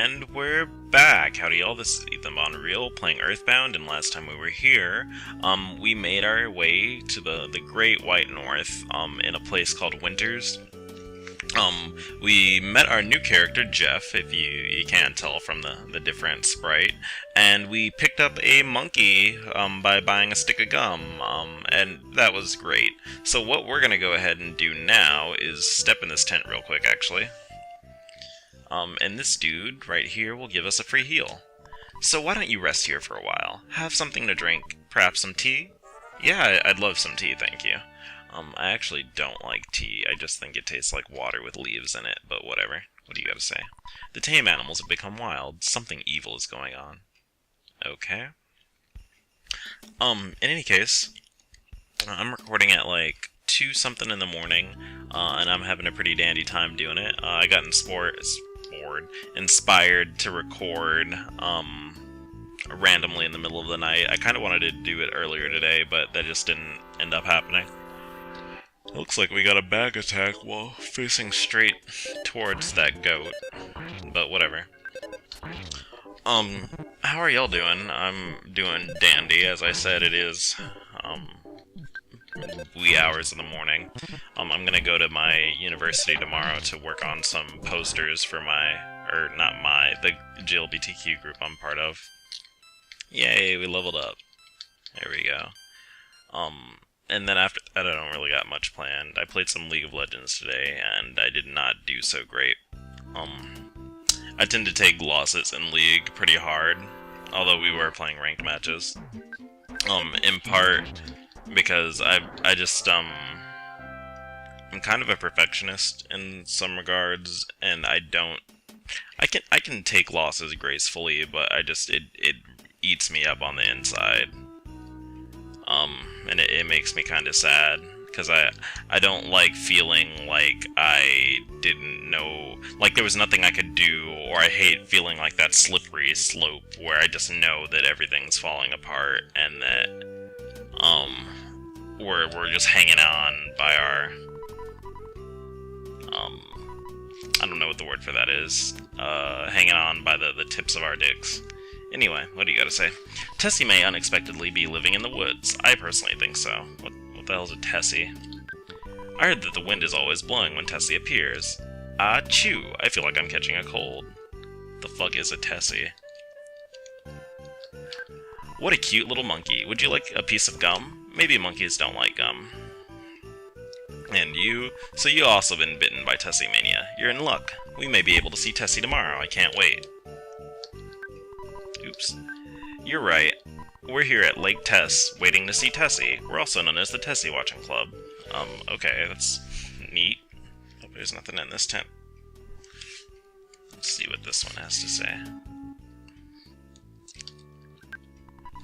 And we're back. Howdy y'all, this is Ethan Bonreal playing Earthbound, and last time we were here, we made our way to the Great White North, in a place called Winters. We met our new character, Jeff, if you can't tell from the different sprite, and we picked up a monkey, by buying a stick of gum, and that was great. So what we're gonna go ahead and do now is step in this tent real quick, actually. And this dude right here will give us a free heal. So why don't you rest here for a while? Have something to drink, perhaps some tea? Yeah, I'd love some tea, thank you. I actually don't like tea. I just think it tastes like water with leaves in it, but whatever. What do you gotta say? The tame animals have become wild. Something evil is going on. Okay. In any case, I'm recording at like 2 something in the morning, and I'm having a pretty dandy time doing it. I got inspired to record, randomly in the middle of the night. I kind of wanted to do it earlier today, but that just didn't end up happening. Looks like we got a bag attack while facing straight towards that goat, but whatever. How are y'all doing? I'm doing dandy. As I said, it is, wee hours in the morning. I'm gonna go to my university tomorrow to work on some posters for the GLBTQ group I'm part of. Yay, we leveled up. There we go. And then after that, I don't really got much planned. I played some League of Legends today, and I did not do so great. I tend to take losses in League pretty hard, although we were playing ranked matches. In part because I'm kind of a perfectionist in some regards, and I can take losses gracefully, but it eats me up on the inside. And it makes me kind of sad, because I don't like feeling like I didn't know, like there was nothing I could do, or I hate feeling like that slippery slope where I just know that everything's falling apart, and that, we're just hanging on by our, I don't know what the word for that is, hanging on by the tips of our dicks. Anyway, what do you gotta say? Tessie may unexpectedly be living in the woods. I personally think so. What the hell's a Tessie? I heard that the wind is always blowing when Tessie appears. Achoo! I feel like I'm catching a cold. The fuck is a Tessie? What a cute little monkey. Would you like a piece of gum? Maybe monkeys don't like gum. And you? So you also been bitten by Tessie mania. You're in luck. We may be able to see Tessie tomorrow. I can't wait. Oops. You're right. We're here at Lake Tess, waiting to see Tessie. We're also known as the Tessie Watching Club. Okay, that's neat. Hope there's nothing in this tent. Let's see what this one has to say.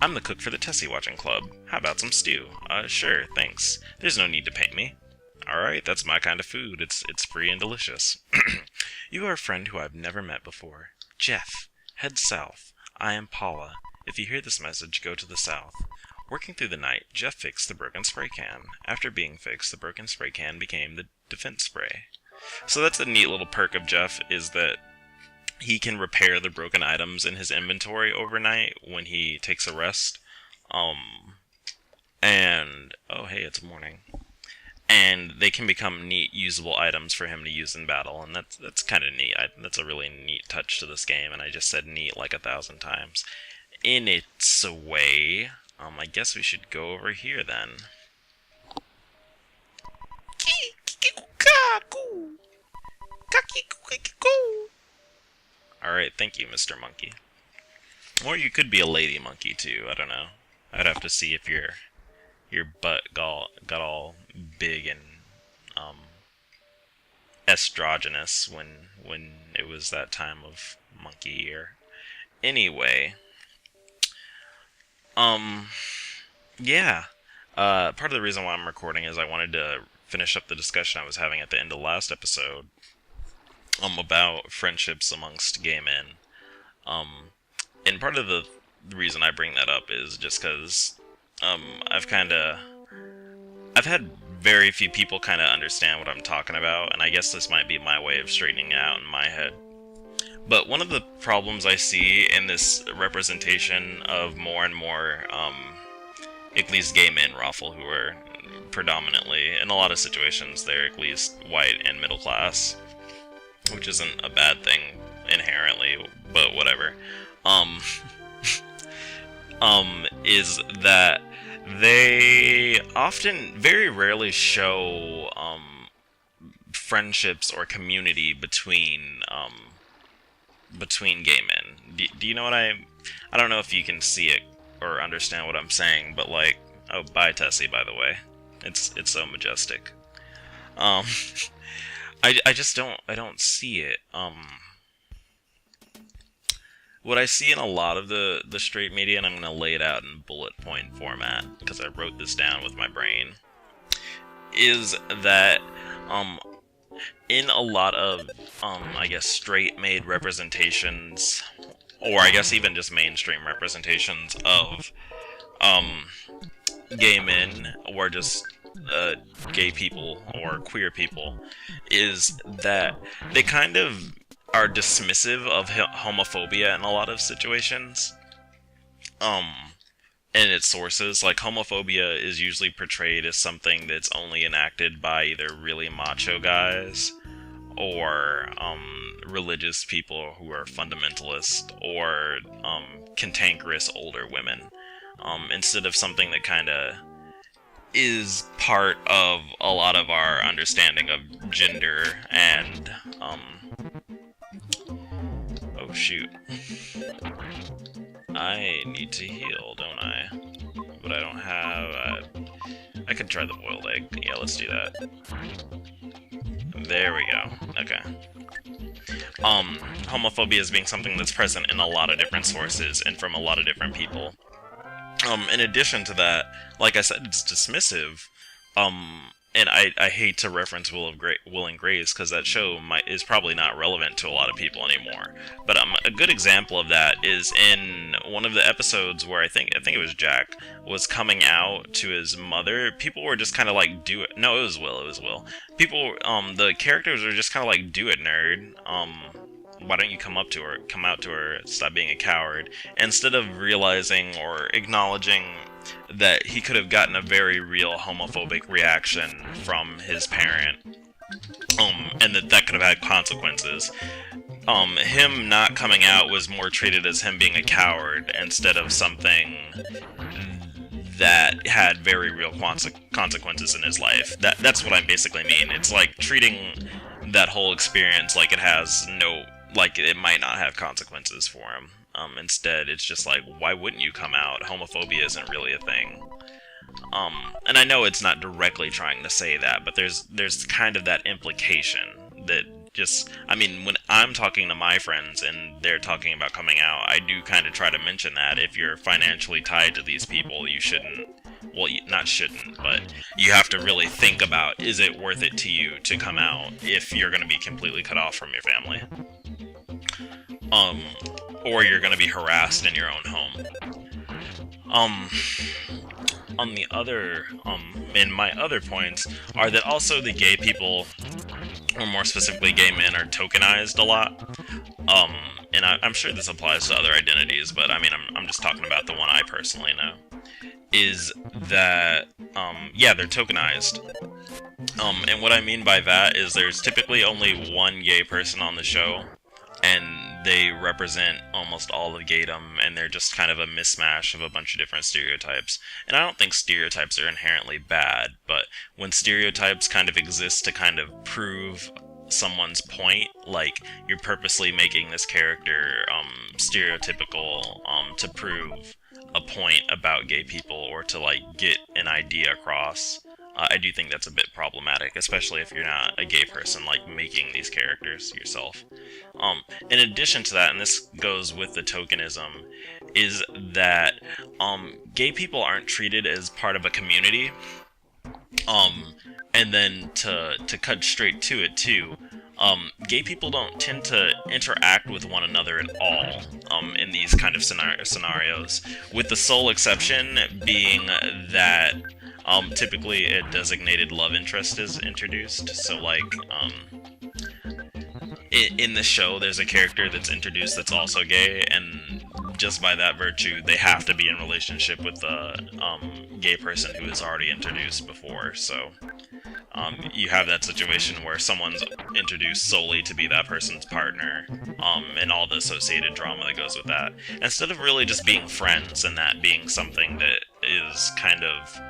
I'm the cook for the Tessie Watching Club. How about some stew? Sure, thanks. There's no need to pay me. Alright, that's my kind of food. It's free and delicious. You are a friend who I've never met before. Jeff, head south. I am Paula. If you hear this message, go to the south. Working through the night, Jeff fixed the broken spray can. After being fixed, the broken spray can became the defense spray. So that's a neat little perk of Jeff, is that he can repair the broken items in his inventory overnight when he takes a rest. And, oh hey, it's morning. And they can become neat, usable items for him to use in battle, and that's kind of neat. That's a really neat touch to this game, and I just said neat like 1,000 times. In its way, I guess we should go over here then. Alright, thank you, Mr. Monkey. Or you could be a lady monkey, too, I don't know. I'd have to see if your butt got all big and estrogynous when it was that time of monkey year. Anyway, yeah. Part of the reason why I'm recording is I wanted to finish up the discussion I was having at the end of last episode, about friendships amongst gay men. And part of the reason I bring that up is just because I've had very few people kind of understand what I'm talking about, and I guess this might be my way of straightening it out in my head. But one of the problems I see in this representation of more and more, at least gay men, Raffle, who are predominantly, in a lot of situations, they're at least white and middle class, which isn't a bad thing inherently, but whatever. Um, is that they often, very rarely show, friendships or community between gay men. Do you know what I don't know if you can see it or understand what I'm saying, but like, oh, bye Tessie, by the way. It's so majestic. Um, I just don't see it. What I see in a lot of the straight media, and I'm gonna lay it out in bullet point format because I wrote this down with my brain, is that in a lot of I guess straight made representations, or I guess even just mainstream representations of gay men or just gay people or queer people, is that they kind of are dismissive of homophobia in a lot of situations. And its sources, like homophobia is usually portrayed as something that's only enacted by either really macho guys or religious people who are fundamentalist or cantankerous older women, instead of something that kind of is part of a lot of our understanding of gender and oh shoot, I need to heal, don't I? But I don't have I could try the boiled egg. Yeah, let's do that. There we go. Okay. Homophobia is being something that's present in a lot of different sources and from a lot of different people. In addition to that, like I said, it's dismissive. And I hate to reference Will and Grace because that show is probably not relevant to a lot of people anymore. But a good example of that is in one of the episodes where I think it was Jack was coming out to his mother. People were just kind of like, "Do it." No, it was Will. It was Will. People, the characters were just kind of like, "Do it, nerd." Why don't you come out to her, stop being a coward, instead of realizing or acknowledging that he could have gotten a very real homophobic reaction from his parent, and that could have had consequences. Him not coming out was more treated as him being a coward instead of something that had very real consequences in his life. That's what I basically mean. It's like treating that whole experience like it might not have consequences for him. Instead, it's just like, why wouldn't you come out? Homophobia isn't really a thing. And I know it's not directly trying to say that, but there's kind of that implication that just, I mean, when I'm talking to my friends and they're talking about coming out, I do kind of try to mention that if you're financially tied to these people, you shouldn't, well, not shouldn't, but you have to really think about, is it worth it to you to come out if you're going to be completely cut off from your family? Or you're going to be harassed in your own home. On the other, and my other points are that also the gay people, or more specifically gay men, are tokenized a lot. And I'm sure this applies to other identities, but I mean, I'm just talking about the one I personally know. Is that, yeah, they're tokenized. And what I mean by that is there's typically only one gay person on the show, and they represent almost all of gaydom, and they're just kind of a mismatch of a bunch of different stereotypes. And I don't think stereotypes are inherently bad, but when stereotypes kind of exist to kind of prove someone's point, like you're purposely making this character stereotypical to prove a point about gay people or to like get an idea across, I do think that's a bit problematic, especially if you're not a gay person, like, making these characters yourself. In addition to that, and this goes with the tokenism, is that gay people aren't treated as part of a community. And then to cut straight to it, too, gay people don't tend to interact with one another at all in these kind of scenarios, with the sole exception being that typically a designated love interest is introduced. So, like, in the show, there's a character that's introduced that's also gay, and just by that virtue, they have to be in relationship with the gay person who is already introduced before. So you have that situation where someone's introduced solely to be that person's partner, and all the associated drama that goes with that, instead of really just being friends and that being something that is kind of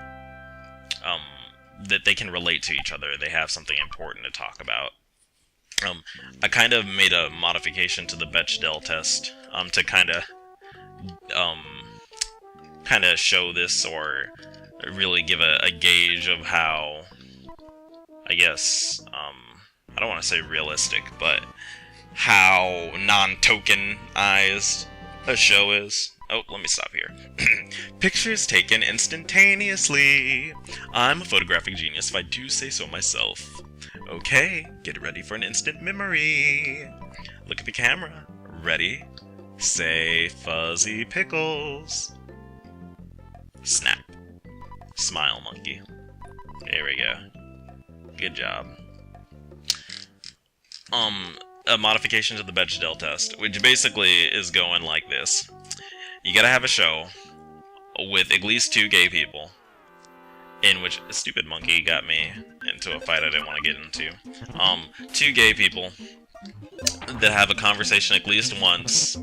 that they can relate to each other. They have something important to talk about. I kind of made a modification to the Bechdel test to kind of show this, or really give a gauge of how, I guess, I don't want to say realistic, but how non-tokenized a show is. Oh, let me stop here. Pictures taken instantaneously. I'm a photographic genius if I do say so myself. Okay, get ready for an instant memory. Look at the camera. Ready? Say fuzzy pickles. Snap. Smile monkey. There we go. Good job. A modification to the Bechdel test, which basically is going like this. You gotta have a show with at least 2 gay people, in which a stupid monkey got me into a fight I didn't want to get into. 2 gay people that have a conversation at least once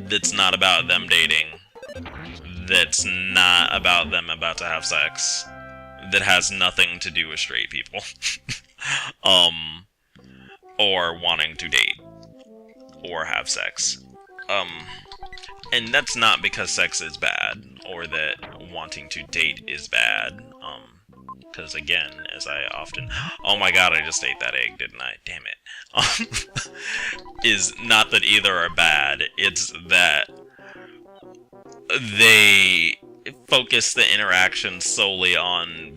that's not about them dating, that's not about them about to have sex, that has nothing to do with straight people, or wanting to date, or have sex. And that's not because sex is bad, or that wanting to date is bad, because again, as I often... Oh my god, I just ate that egg, didn't I? Damn it. Is not that either are bad, it's that they focus the interaction solely on...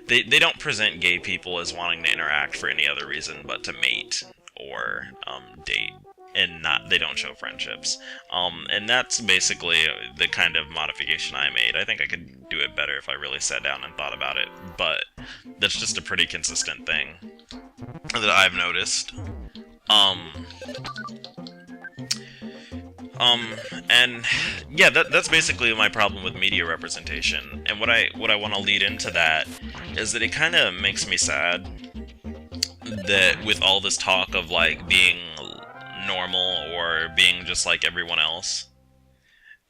They don't present gay people as wanting to interact for any other reason but to mate, or date. And they don't show friendships. And that's basically the kind of modification I made. I think I could do it better if I really sat down and thought about it, but that's just a pretty consistent thing that I've noticed. And yeah, that's basically my problem with media representation. And what I want to lead into that is that it kind of makes me sad that with all this talk of like being normal or being just like everyone else,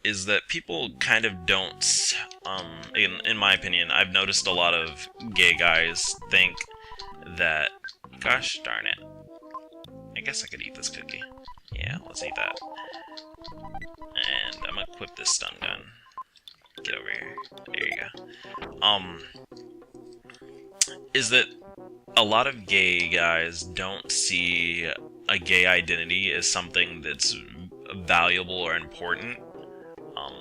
is that people kind of don't, in my opinion, I've noticed a lot of gay guys think that, gosh darn it, I guess I could eat this cookie. Yeah, let's eat that. And I'm gonna equip this stun gun. Get over here. There you go. Is that a lot of gay guys don't see a gay identity as something that's valuable or important.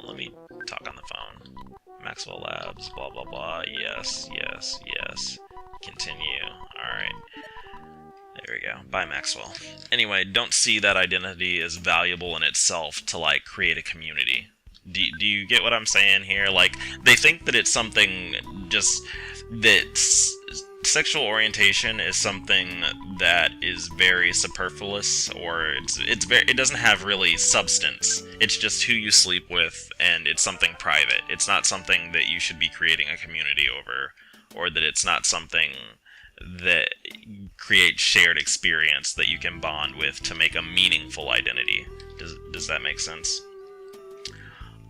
Let me talk on the phone. Maxwell Labs, blah blah blah, yes, yes, yes. Continue, alright. There we go, bye Maxwell. Anyway, don't see that identity as valuable in itself to, like, create a community. Do you get what I'm saying here? Like, they think that it's something just that's... Sexual orientation is something that is very superfluous, or it doesn't have really substance. It's just who you sleep with, and it's something private. It's not something that you should be creating a community over, or that it's not something that creates shared experience that you can bond with to make a meaningful identity. Does that make sense?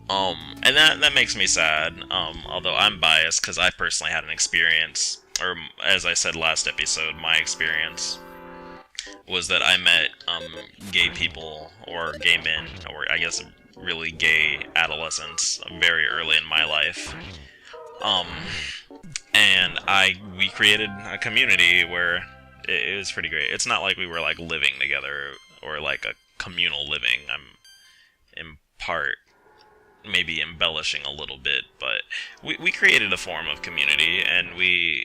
And that makes me sad, although I'm biased because I personally had an experience. Or, as I said last episode, my experience was that I met gay people, or gay men, or I guess really gay adolescents very early in my life. And we created a community where it was pretty great. It's not like we were like living together, or like a communal living. I'm in part maybe embellishing a little bit, but we created a form of community, and we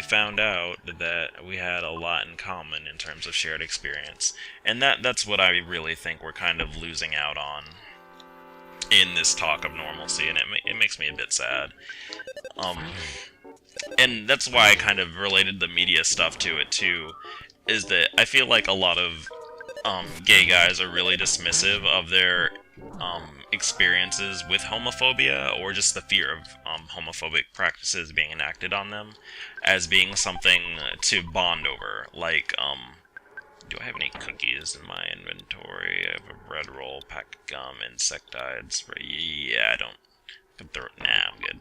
found out that we had a lot in common in terms of shared experience, and that's what I really think we're kind of losing out on in this talk of normalcy, and it makes me a bit sad. And that's why I kind of related the media stuff to it too, is that I feel like a lot of gay guys are really dismissive of their experiences with homophobia or just the fear of homophobic practices being enacted on them as being something to bond over. Like, do I have any cookies in my inventory? I have a bread roll, pack of gum, insecticides. Yeah, I don't. Nah, I'm good.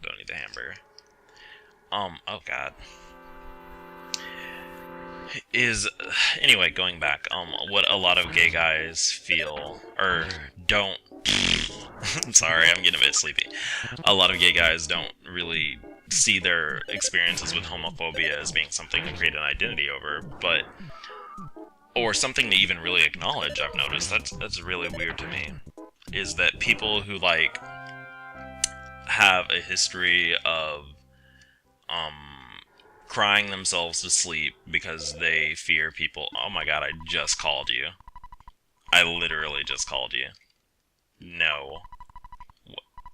Don't need the hamburger. Oh god. Anyway, going back, what a lot of gay guys feel, or don't, sorry, I'm getting a bit sleepy, a lot of gay guys don't really see their experiences with homophobia as being something to create an identity over, or something to even really acknowledge. I've noticed, that's really weird to me, is that people who, like, have a history of, crying themselves to sleep because they fear people. Oh my god, I just called you. I literally just called you. No.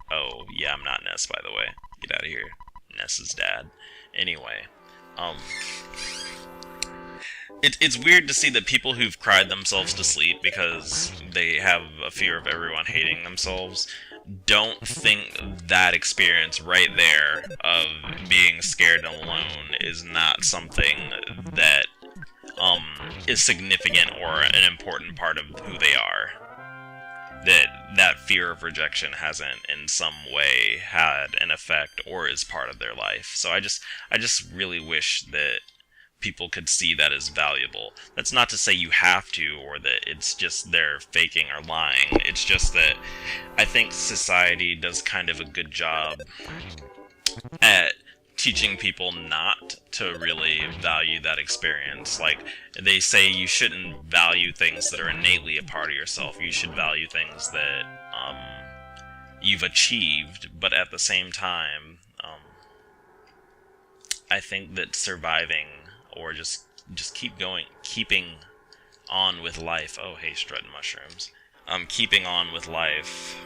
Oh, yeah, I'm not Ness, by the way. Get out of here. Ness's dad. Anyway, it's weird to see that people who've cried themselves to sleep because they have a fear of everyone hating themselves don't think that experience right there of being scared and alone is not something that is significant or an important part of who they are. That fear of rejection hasn't in some way had an effect or is part of their life. So I just really wish that people could see that as valuable. That's not to say you have to, or that it's just they're faking or lying. It's just that I think society does kind of a good job at teaching people not to really value that experience. Like, they say you shouldn't value things that are innately a part of yourself. You should value things that you've achieved, but at the same time, I think that surviving or just keeping on with life. Oh, hey, strutting mushrooms. Keeping on with life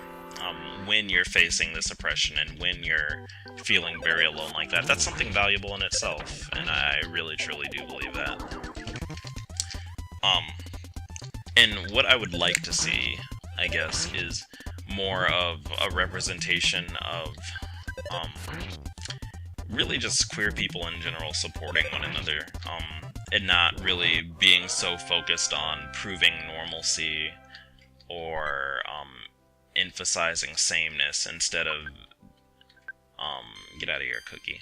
when you're facing this oppression and when you're feeling very alone like that, that's something valuable in itself, and I really, truly do believe that. And what I would like to see, I guess, is more of a representation of, really just queer people in general supporting one another, and not really being so focused on proving normalcy or emphasizing sameness instead of get out of here, cookie.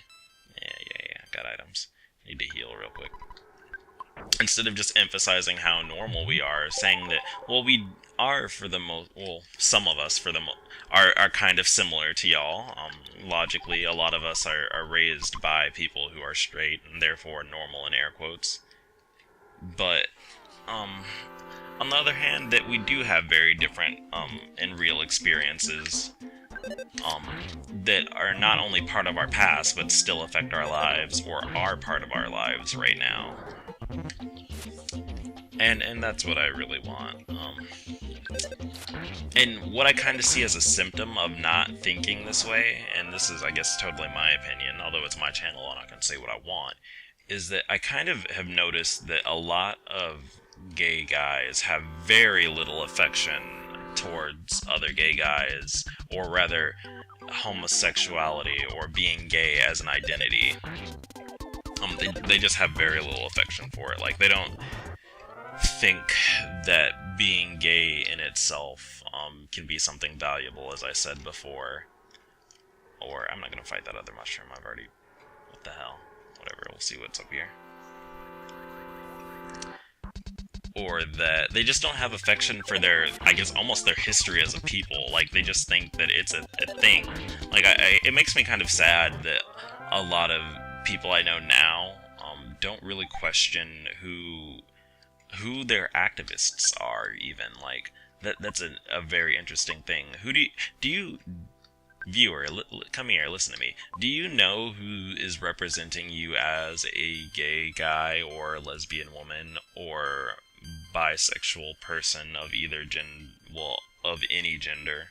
Yeah, got items. Need to heal real quick. Instead of just emphasizing how normal we are, saying that, well, we are for the most, well, some of us for the are kind of similar to y'all. Logically, a lot of us are raised by people who are straight and therefore normal in air quotes. But on the other hand, that we do have very different and real experiences that are not only part of our past but still affect our lives or are part of our lives right now. And that's what I really want. And what I kind of see as a symptom of not thinking this way, and this is, I guess, totally my opinion, although it's my channel and I can say what I want, is that I kind of have noticed that a lot of gay guys have very little affection towards other gay guys, or rather, homosexuality or being gay as an identity. They just have very little affection for it. Like, they don't think that being gay in itself can be something valuable, as I said before. Or, I'm not going to fight that other mushroom. I've already... What the hell? Whatever, we'll see what's up here. Or that they just don't have affection for their, I guess, almost their history as a people. Like, they just think that it's a thing. Like, it makes me kind of sad that a lot of people I know now don't really question who their activists are, even. Like, that's a very interesting thing. Who do you viewer, come here, listen to me. Do you know who is representing you as a gay guy or lesbian woman or bisexual person of either of any gender,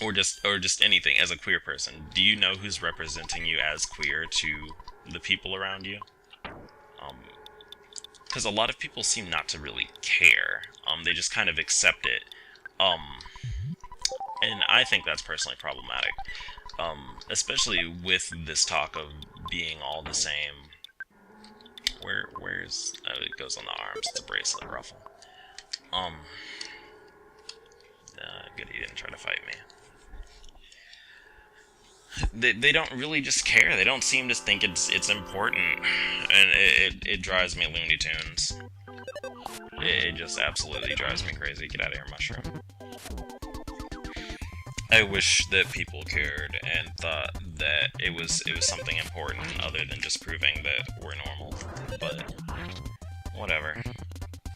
or just anything as a queer person? Do you know who's representing you as queer to the people around you? Because a lot of people seem not to really care. They just kind of accept it. And I think that's personally problematic. Especially with this talk of being all the same. Where's... Oh, it goes on the arms. It's a bracelet ruffle. Good he didn't try to fight me. They don't really just care. They don't seem to think it's important. And it drives me Looney Tunes. It just absolutely drives me crazy. Get out of here, mushroom. I wish that people cared and thought that it was something important other than just proving that we're normal. But whatever.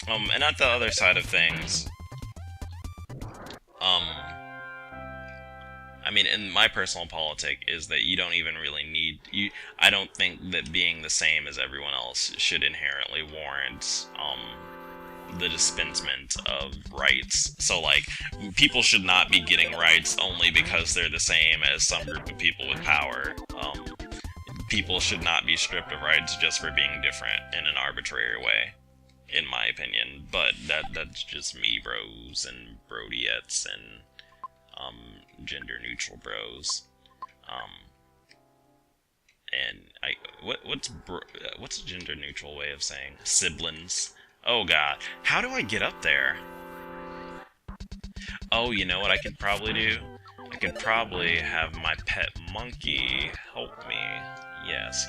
And at the other side of things, I mean, in my personal politic is that you don't even really need... I don't think that being the same as everyone else should inherently warrant, the dispensement of rights. So, like, people should not be getting rights only because they're the same as some group of people with power. People should not be stripped of rights just for being different in an arbitrary way, in my opinion. But that's just me, bros, and brodiettes, and gender-neutral bros. And what's a gender-neutral way of saying siblings? Oh god, how do I get up there? Oh, you know what I could probably do? I could probably have my pet monkey help me. Yes.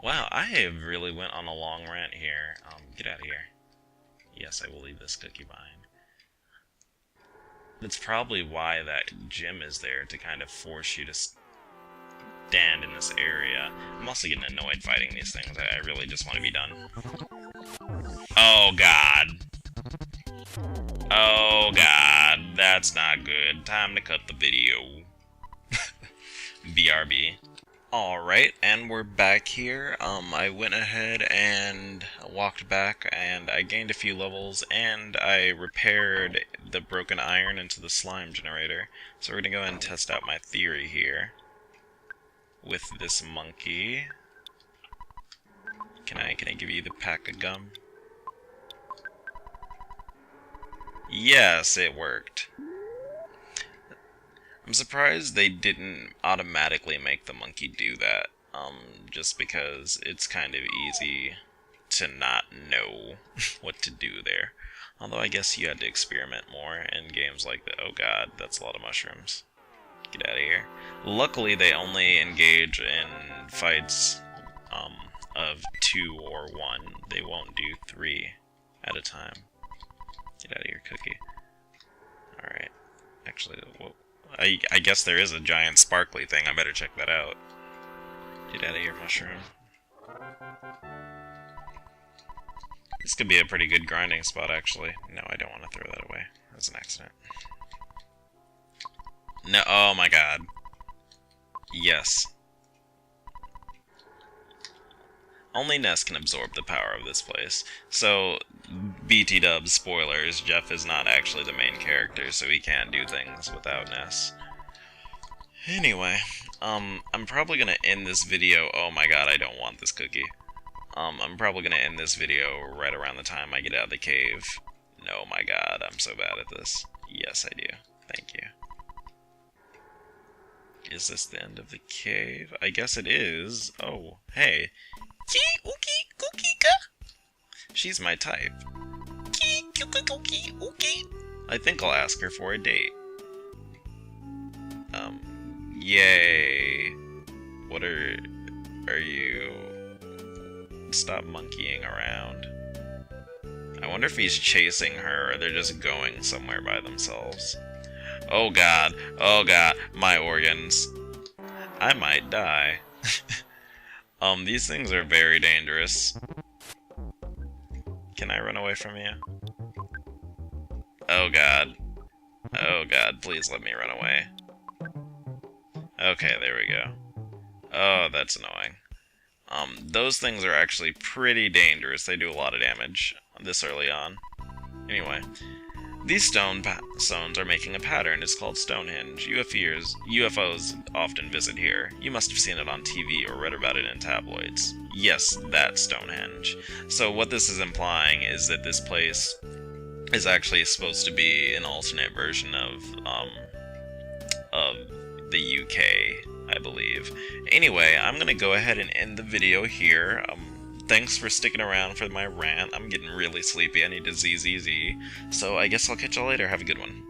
Wow, I have really went on a long rant here. Get out of here. Yes, I will leave this cookie behind. That's probably why that gym is there, to kind of force you to stand in this area. I'm also getting annoyed fighting these things. I really just want to be done. Oh god. Oh god, that's not good. Time to cut the video. BRB. Alright, and we're back here. I went ahead and walked back, and I gained a few levels, and I repaired the broken iron into the slime generator. So we're gonna go ahead and test out my theory here with this monkey. Can I give you the pack of gum? Yes, it worked. I'm surprised they didn't automatically make the monkey do that, just because it's kind of easy to not know what to do there. Although I guess you had to experiment more in games like that. Oh god, that's a lot of mushrooms. Get out of here. Luckily, they only engage in fights of 2 or 1. They won't do 3 at a time. Get out of here, cookie. Alright. Actually, whoa. I guess there is a giant sparkly thing. I better check that out. Get out of here, mushroom. This could be a pretty good grinding spot, actually. No, I don't want to throw that away. That's an accident. No, oh my god. Yes. Only Ness can absorb the power of this place. So, BT dubs, spoilers, Jeff is not actually the main character, so he can't do things without Ness. Anyway, I'm probably gonna end this video. Oh my god, I don't want this cookie. I'm probably gonna end this video right around the time I get out of the cave. No, my god, I'm so bad at this. Yes, I do. Thank you. Is this the end of the cave? I guess it is. Oh, hey. She's my type. I think I'll ask her for a date. Yay. What are you... Stop monkeying around. I wonder if he's chasing her or they're just going somewhere by themselves. Oh god, my organs. I might die. These things are very dangerous. Can I run away from you? Oh god, please let me run away. Okay, there we go. Oh, that's annoying. Those things are actually pretty dangerous. They do a lot of damage this early on. Anyway, These stones are making a pattern. It's called Stonehenge. UFOs often visit here. You must have seen it on TV or read about it in tabloids. Yes, that's Stonehenge. So what this is implying is that this place is actually supposed to be an alternate version of the UK, I believe. Anyway, I'm gonna go ahead and end the video here. Thanks for sticking around for my rant. I'm getting really sleepy. I need to ZZZ. So I guess I'll catch y'all later. Have a good one.